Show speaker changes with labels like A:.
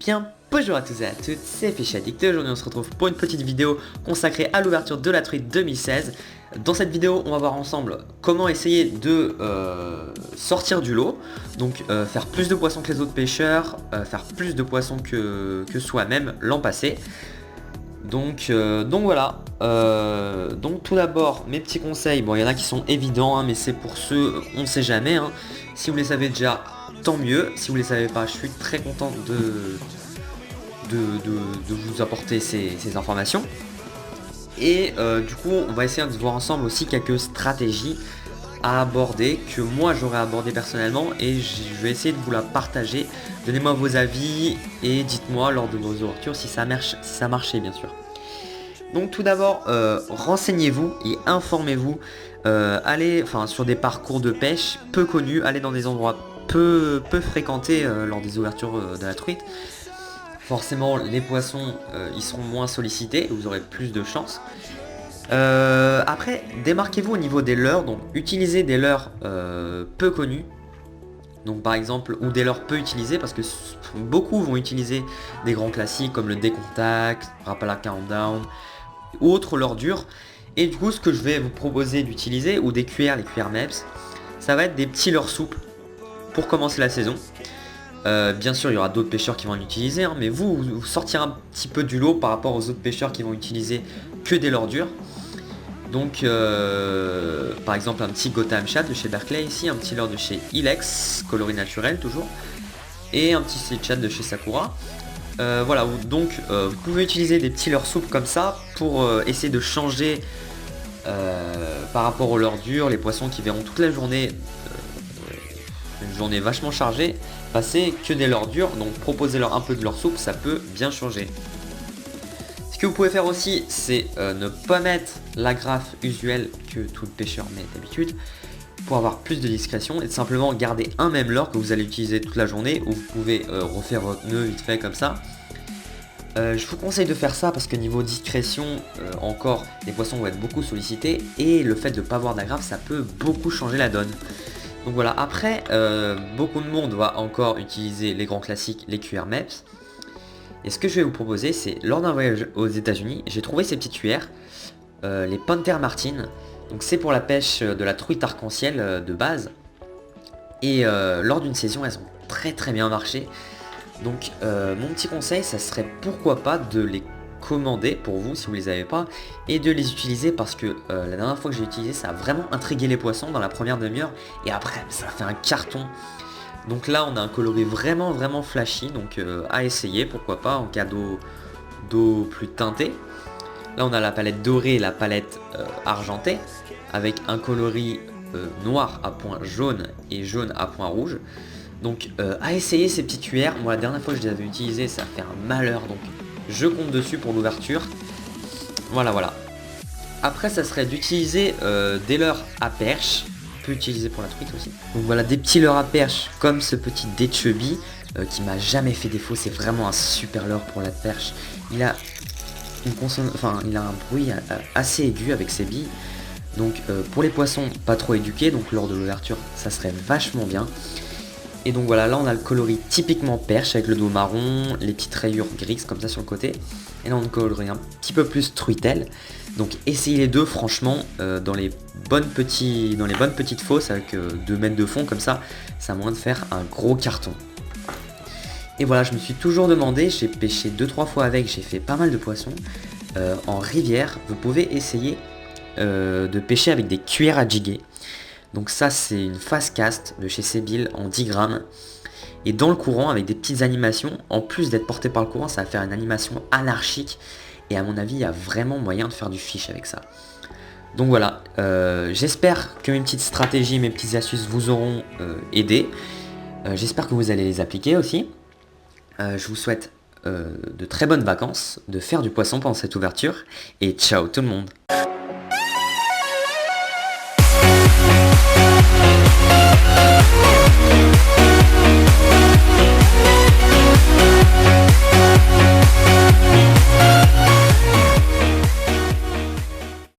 A: bien, bonjour à tous et à toutes, c'est Pêche Addict. Aujourd'hui on se retrouve pour une petite vidéo consacrée à l'ouverture de la truite 2016. Dans cette vidéo on va voir ensemble comment essayer de sortir du lot. Donc faire plus de poissons que les autres pêcheurs, faire plus de poissons que soi-même l'an passé. Donc voilà, donc tout d'abord mes petits conseils, bon il y en a qui sont évidents hein, mais c'est pour ceux, on ne sait jamais hein. Si vous les savez déjà, tant mieux. Si vous les savez pas, je suis très content de vous apporter ces informations. Et du coup on va essayer de voir ensemble aussi quelques stratégies à aborder, que moi j'aurais abordé personnellement, et je vais essayer de vous la partager. Donnez-moi vos avis et dites-moi lors de vos ouvertures si ça marchait bien sûr. Donc tout d'abord, renseignez-vous et informez-vous. Allez sur des parcours de pêche peu connus, allez dans des endroits peu fréquentés lors des ouvertures de la truite. Forcément les poissons ils seront moins sollicités, vous aurez plus de chance. Après, démarquez-vous au niveau des leurres, donc utilisez des leurres peu connus. Donc par exemple, ou des leurres peu utilisés, parce que beaucoup vont utiliser des grands classiques comme le Decontact, Rapala Countdown, ou autres leurres dures. Et du coup, ce que je vais vous proposer d'utiliser, ou des cuillères, les cuillères MEPS, ça va être des petits leurres souples pour commencer la saison. Bien sûr, il y aura d'autres pêcheurs qui vont en utiliser, hein, mais vous sortirez un petit peu du lot par rapport aux autres pêcheurs qui vont utiliser que des leurres dures. Donc par exemple un petit Gotham Chat de chez Berkeley ici, un petit leurre de chez Ilex, coloris naturel toujours, et un petit Chat de chez Sakura. Voilà, donc vous pouvez utiliser des petits leurres souples comme ça pour essayer de changer par rapport aux leurres dures, les poissons qui verront toute la journée, une journée vachement chargée, passer que des leurres dures. Donc proposez-leur un peu de leurre souple, ça peut bien changer. Ce que vous pouvez faire aussi, c'est ne pas mettre l'agrafe usuelle que tout le pêcheur met d'habitude pour avoir plus de discrétion, et simplement garder un même leurre que vous allez utiliser toute la journée, où vous pouvez refaire votre nœud vite fait comme ça. Je vous conseille de faire ça parce que niveau discrétion, encore, les poissons vont être beaucoup sollicités, et le fait de ne pas avoir d'agrafe, ça peut beaucoup changer la donne. Donc voilà, après, beaucoup de monde va encore utiliser les grands classiques, les cuillères MEPS. Et ce que je vais vous proposer, c'est lors d'un voyage aux États-Unis, j'ai trouvé ces petites cuillères, les Panther Martin. Donc c'est pour la pêche de la truite arc-en-ciel de base. Et lors d'une saison, elles ont très bien marché. Donc mon petit conseil, ça serait pourquoi pas de les commander pour vous si vous les avez pas, et de les utiliser, parce que la dernière fois que j'ai utilisé, ça a vraiment intrigué les poissons dans la première demi-heure, et après ça fait un carton. Donc là on a un coloris vraiment flashy, donc à essayer, pourquoi pas en cadeau d'eau plus teintée. Là on a la palette dorée et la palette argentée, avec un coloris noir à point jaune et jaune à point rouge. Donc à essayer ces petites cuillères. Moi la dernière fois que je les avais utilisées, ça a fait un malheur, donc je compte dessus pour l'ouverture. Voilà. Après ça serait d'utiliser des leurres à perche, utilisé pour la truite aussi. Donc voilà, des petits leurres à perche comme ce petit Dead Chubby qui m'a jamais fait défaut. C'est vraiment un super leurre pour la perche. Il a il a un bruit assez aigu avec ses billes. Donc pour les poissons pas trop éduqués, donc lors de l'ouverture ça serait vachement bien. Et donc voilà, là on a le coloris typiquement perche avec le dos marron, les petites rayures grises comme ça sur le côté. Et là on a le coloris un petit peu plus truitelle. Donc essayez les deux franchement dans les bonnes petites fosses avec 2 mètres de fond comme ça a moyen de faire un gros carton. Et voilà, je me suis toujours demandé, j'ai pêché 2-3 fois avec, j'ai fait pas mal de poissons. En rivière, vous pouvez essayer de pêcher avec des cuillères à jiguer. Donc ça c'est une fast cast de chez Sebil en 10 grammes. Et dans le courant avec des petites animations, en plus d'être porté par le courant, ça va faire une animation anarchique. Et à mon avis, il y a vraiment moyen de faire du fish avec ça. Donc voilà, j'espère que mes petites stratégies, mes petites astuces vous auront aidé. J'espère que vous allez les appliquer aussi. Je vous souhaite de très bonnes vacances, de faire du poisson pendant cette ouverture. Et ciao tout le monde!